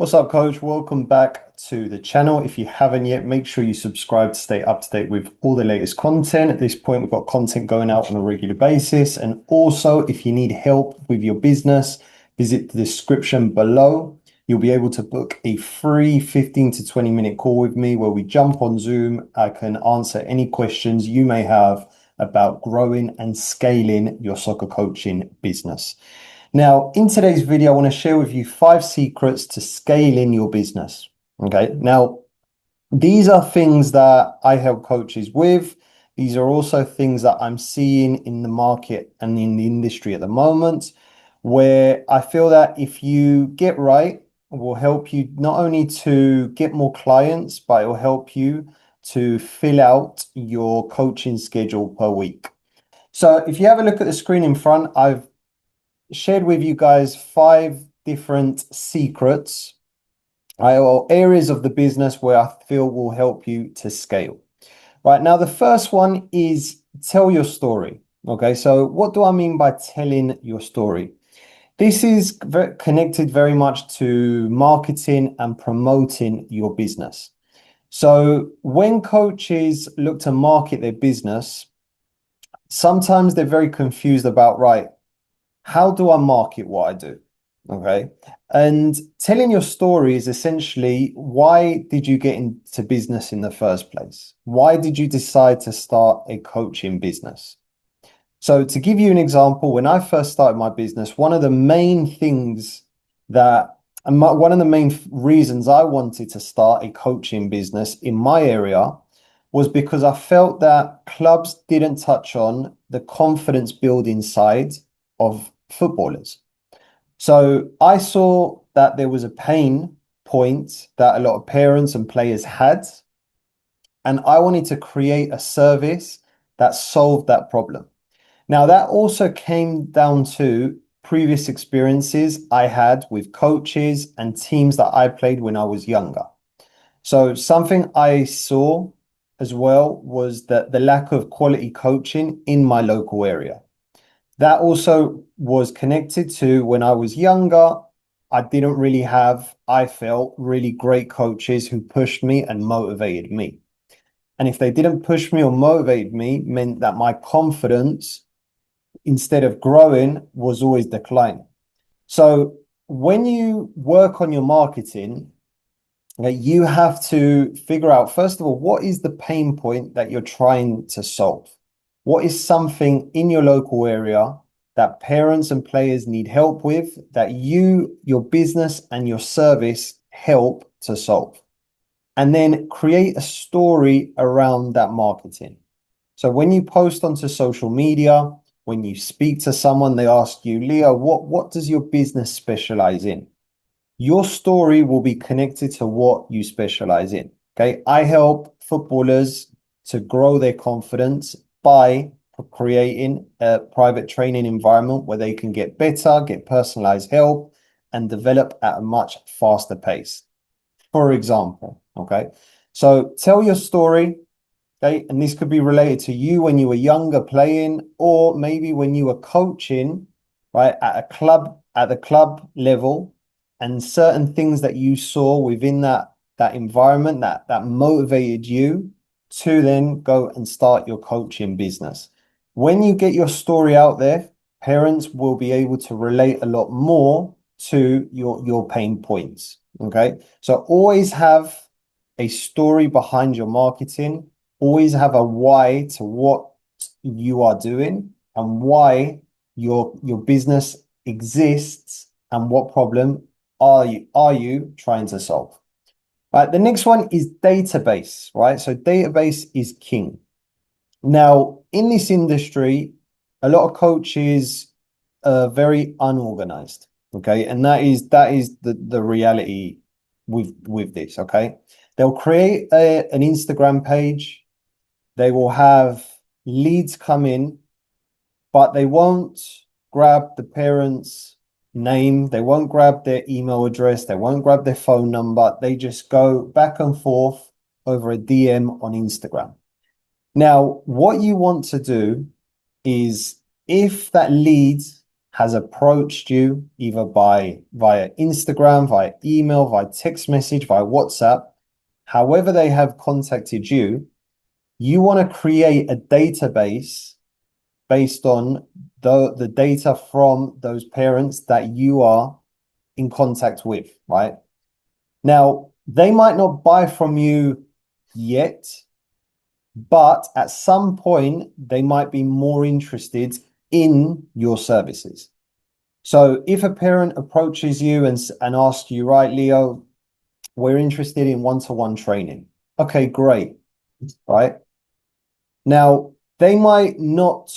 What's up, coach? Welcome back to the channel. If you haven't yet, make sure you subscribe to stay up to date with all the latest content. At this point, we've got content going out on a regular basis. And also, if you need help with your business, visit the description below. You'll be able to book a free 15 to 20-minute call with me where we jump on Zoom. I can answer any questions you may have about growing and scaling your soccer coaching business. Now, in today's video, I want to share with you 5 secrets to scaling your business. Okay. Now, these are things that I help coaches with. These are also things that I'm seeing in the market and in the industry at the moment, where I feel that if you get right, it will help you not only to get more clients, but it will help you to fill out your coaching schedule per week. So if you have a look at the screen in front, I've shared with you guys 5 different secrets or areas of the business where I feel will help you to scale. Right now, the first one is tell your story. Okay, so what do I mean by telling your story? This is connected very much to marketing and promoting your business. So when coaches look to market their business, sometimes they're very confused about, right, how do I market what I do? Okay. And telling your story is essentially, why did you get into business in the first place? Why did you decide to start a coaching business? So to give you an example, when I first started my business, one of the main reasons I wanted to start a coaching business in my area was because I felt that clubs didn't touch on the confidence building side of footballers. So I saw that there was a pain point that a lot of parents and players had, and I wanted to create a service that solved that problem. Now, that also came down to previous experiences I had with coaches and teams that I played when I was younger. So something I saw as well was that the lack of quality coaching in my local area. That also was connected to when I was younger, I didn't really have, I felt, really great coaches who pushed me and motivated me. And if they didn't push me or motivate me, meant that my confidence, instead of growing, was always declining. So when you work on your marketing, you have to figure out, first of all, what is the pain point that you're trying to solve? What is something in your local area that parents and players need help with that your business and your service help to solve? And then create a story around that marketing. So when you post onto social media, when you speak to someone, they ask you, Leo, what does your business specialize in? Your story will be connected to what you specialize in. Okay. I help footballers to grow their confidence by creating a private training environment where they can get better, get personalized help, and develop at a much faster pace. For example, okay. So tell your story. Okay. And this could be related to you when you were younger playing, or maybe when you were coaching, right, at the club level, and certain things that you saw within that environment that motivated you to then go and start your coaching business. When you get your story out there, parents will be able to relate a lot more to your pain points. Okay. So always have a story behind your marketing. Always have a why to what you are doing and why your business exists and what problem are you trying to solve. Right, the next one is database, right? So database is king. Now, in this industry, a lot of coaches are very unorganized, okay? And that is the reality with this, okay? They'll create an Instagram page. They will have leads come in, but they won't grab the parents' name. They won't grab their email address. They won't grab their phone number. They just go back and forth over a DM on Instagram. Now, what you want to do is, if that lead has approached you either via Instagram, via email, via text message, via WhatsApp, however they have contacted you, you want to create a database based on the data from those parents that you are in contact with, right? Now, they might not buy from you yet, but at some point they might be more interested in your services. So if a parent approaches you and asks you, right, Leo, we're interested in one-to-one training. Okay, great. Right. Now, they might not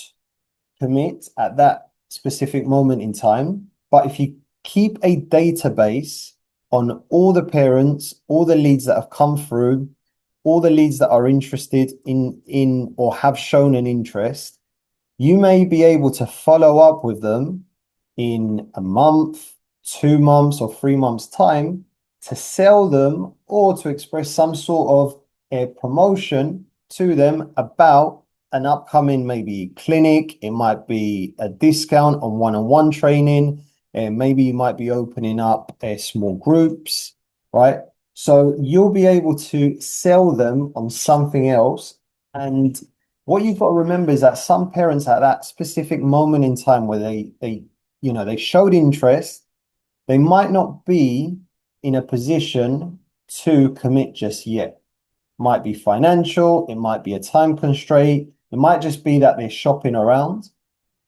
commit at that specific moment in time, but if you keep a database on all the parents, all the leads that have come through, all the leads that are interested in or have shown an interest, you may be able to follow up with them in a month, 2 months, or 3 months' time to sell them or to express some sort of a promotion to them about an upcoming maybe clinic. It might be a discount on one-on-one training, and maybe you might be opening up small groups, right? So you'll be able to sell them on something else. And what you've got to remember is that some parents at that specific moment in time where they showed interest, they might not be in a position to commit just yet. Might be financial, it might be a time constraint, it might just be that they're shopping around.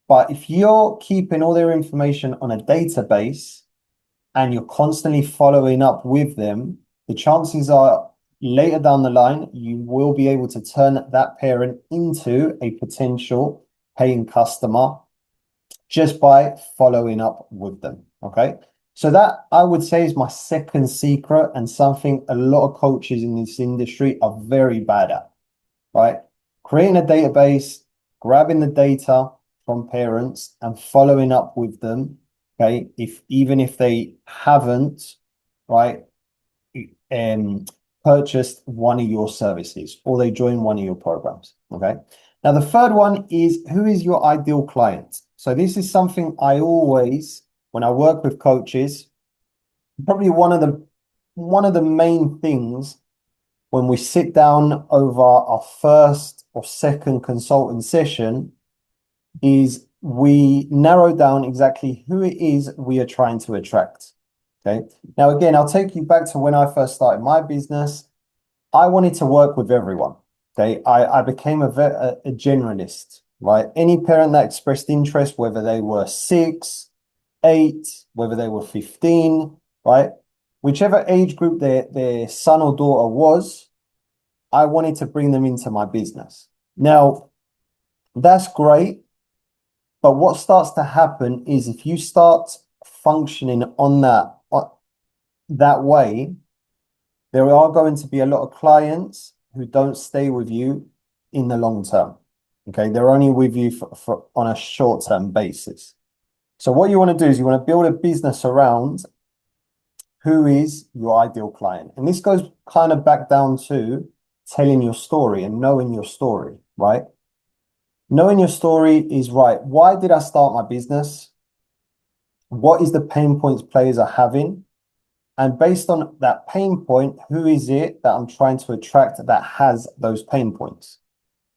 But if you're keeping all their information on a database and you're constantly following up with them, the chances are later down the line, you will be able to turn that parent into a potential paying customer just by following up with them. Okay. So that I would say is my second secret, and something a lot of coaches in this industry are very bad at, right? Creating a database, grabbing the data from parents and following up with them. Okay. Even if they haven't, right, purchased one of your services or they join one of your programs. Okay. Now, the third one is, who is your ideal client? So this is something I always, when I work with coaches, probably one of the main things when we sit down over our first or second consultant session is we narrow down exactly who it is we are trying to attract. Okay. Now, again, I'll take you back to when I first started my business. I wanted to work with everyone. Okay. I became a generalist, right? Any parent that expressed interest, whether they were 6, 8, whether they were 15, right? Whichever age group their son or daughter was, I wanted to bring them into my business. Now, that's great. But what starts to happen is if you start functioning on that way, there are going to be a lot of clients who don't stay with you in the long term. Okay, they're only with you for on a short-term basis. So what you want to do is you want to build a business around who is your ideal client. And this goes kind of back down to telling your story and knowing your story, right? Knowing your story is, right, why did I start my business? What is the pain points players are having? And based on that pain point, who is it that I'm trying to attract that has those pain points?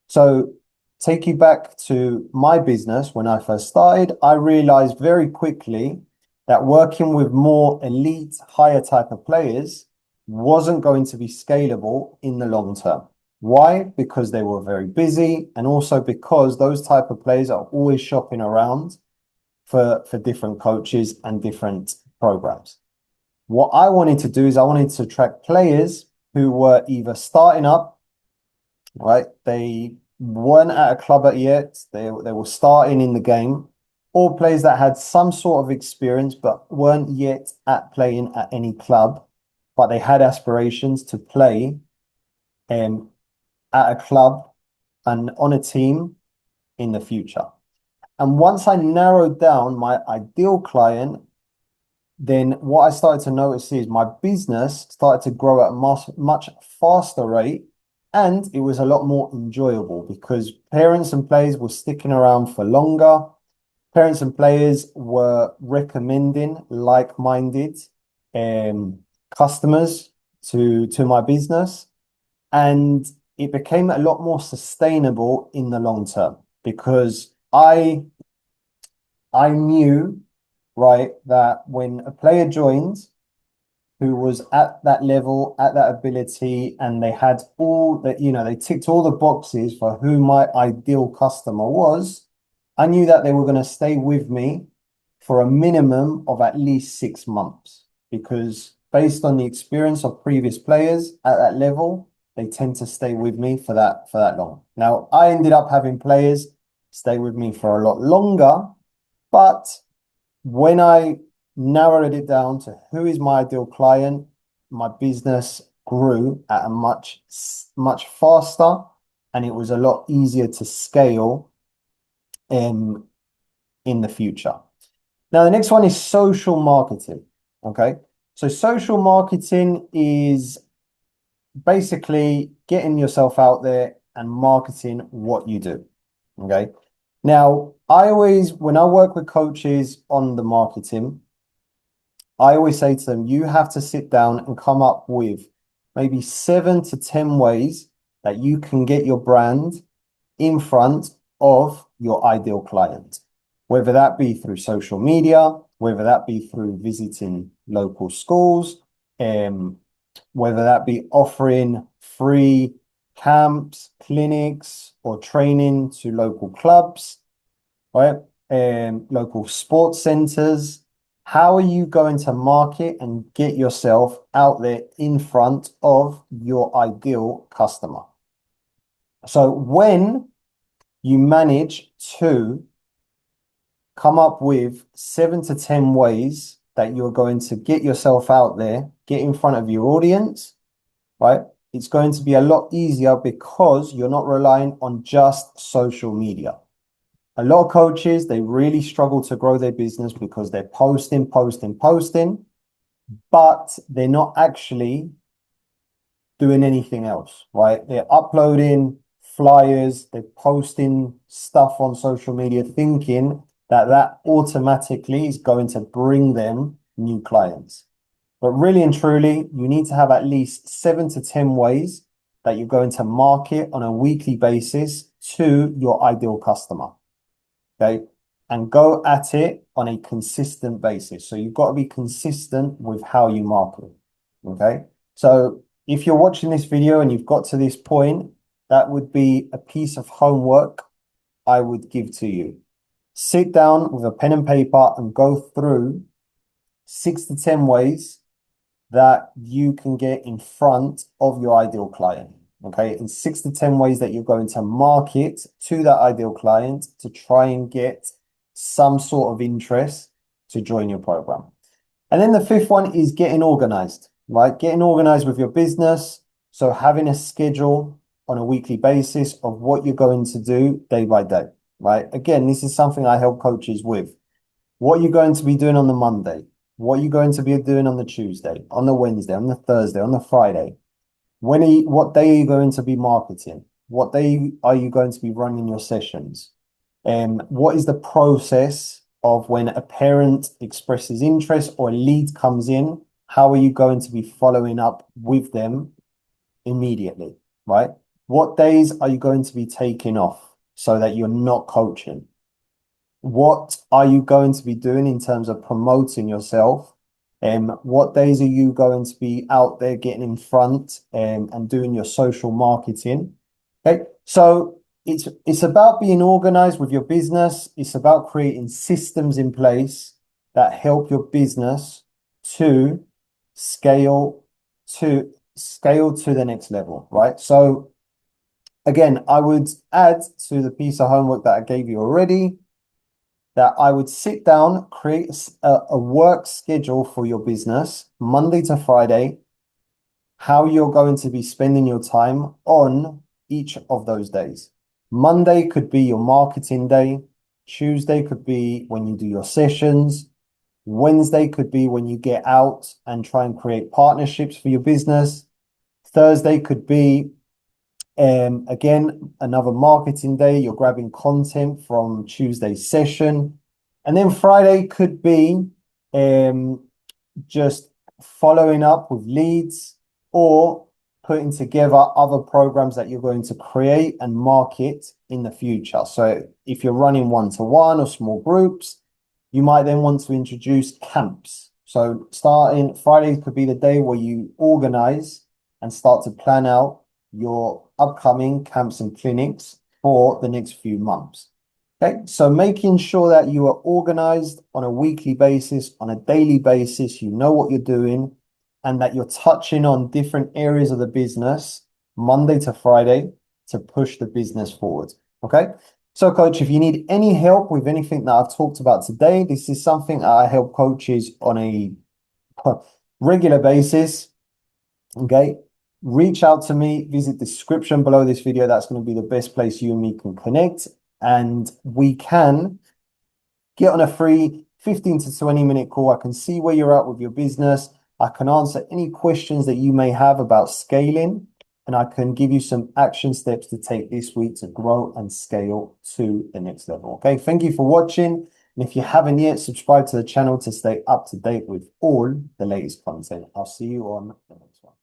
So take you back to my business. When I first started, I realized very quickly that working with more elite, higher type of players wasn't going to be scalable in the long term. Why? Because they were very busy, and also because those type of players are always shopping around for different coaches and different programs. What I wanted to do is I wanted to attract players who were either starting up, right? They weren't at a club yet. They were starting in the game, or players that had some sort of experience but weren't yet at playing at any club, but they had aspirations to play at a club and on a team in the future. And once I narrowed down my ideal client, then what I started to notice is my business started to grow at a much faster rate, and it was a lot more enjoyable because parents and players were sticking around for longer. Parents and players were recommending like-minded customers to my business, and it became a lot more sustainable in the long term because I knew, right, that when a player joins who was at that level, at that ability, and they had all that, they ticked all the boxes for who my ideal customer was, I knew that they were going to stay with me for a minimum of at least 6 months because based on the experience of previous players at that level, they tend to stay with me for that long. Now, I ended up having players stay with me for a lot longer, but when I narrowed it down to who is my ideal client, my business grew at a much faster, and it was a lot easier to scale in the future. Now, the next one is social marketing. Okay. So social marketing is basically getting yourself out there and marketing what you do. Okay. Now, when I work with coaches on the marketing, I always say to them, you have to sit down and come up with maybe 7 to 10 ways that you can get your brand in front of your ideal client, whether that be through social media, whether that be through visiting local schools, whether that be offering free camps, clinics, or training to local clubs, right? Local sports centers. How are you going to market and get yourself out there in front of your ideal customer? So when you manage to come up with 7 to 10 ways that you're going to get yourself out there, get in front of your audience, right? It's going to be a lot easier because you're not relying on just social media. A lot of coaches, they really struggle to grow their business because they're posting, but they're not actually doing anything else, right? They're uploading flyers, they're posting stuff on social media, thinking that automatically is going to bring them new clients. But really and truly, you need to have at least 7 to 10 ways that you're going to market on a weekly basis to your ideal customer. Okay. And go at it on a consistent basis. So you've got to be consistent with how you market. Okay. So if you're watching this video and you've got to this point, that would be a piece of homework I would give to you. Sit down with a pen and paper and go through 6 to 10 ways that you can get in front of your ideal client. Okay, and 6 to 10 ways that you're going to market to that ideal client to try and get some sort of interest to join your program. And then the fifth one is getting organized, right? Getting organized with your business. So having a schedule on a weekly basis of what you're going to do day by day, right? Again, this is something I help coaches with. What you're going to be doing on the Monday, what you're going to be doing on the Tuesday, on the Wednesday, on the Thursday, on the Friday. What day are you going to be marketing? What day are you going to be running your sessions? What is the process of when a parent expresses interest or a lead comes in? How are you going to be following up with them immediately, right? What days are you going to be taking off so that you're not coaching? What are you going to be doing in terms of promoting yourself? What days are you going to be out there getting in front and doing your social marketing? Okay, so it's about being organized with your business. It's about creating systems in place that help your business to scale to the next level, right? So again, I would add to the piece of homework that I gave you already that I would sit down, create a work schedule for your business, Monday to Friday, how you're going to be spending your time on each of those days. Monday could be your marketing day. Tuesday could be when you do your sessions. Wednesday could be when you get out and try and create partnerships for your business. Thursday could be again, another marketing day. You're grabbing content from Tuesday's session. And then Friday could be just following up with leads or putting together other programs that you're going to create and market in the future. So if you're running one-to-one or small groups, you might then want to introduce camps. So starting Friday could be the day where you organize and start to plan out your upcoming camps and clinics for the next few months. Okay, so making sure that you are organized on a weekly basis, on a daily basis, you know what you're doing, and that you're touching on different areas of the business Monday to Friday to push the business forward. Okay, so coach, if you need any help with anything that I've talked about today, this is something that I help coaches on a regular basis. Okay, reach out to me, visit the description below this video. That's going to be the best place you and me can connect. And we can get on a free 15 to 20-minute call. I can see where you're at with your business. I can answer any questions that you may have about scaling, and I can give you some action steps to take this week to grow and scale to the next level. Okay, thank you for watching. And if you haven't yet, subscribe to the channel to stay up to date with all the latest content. I'll see you on the next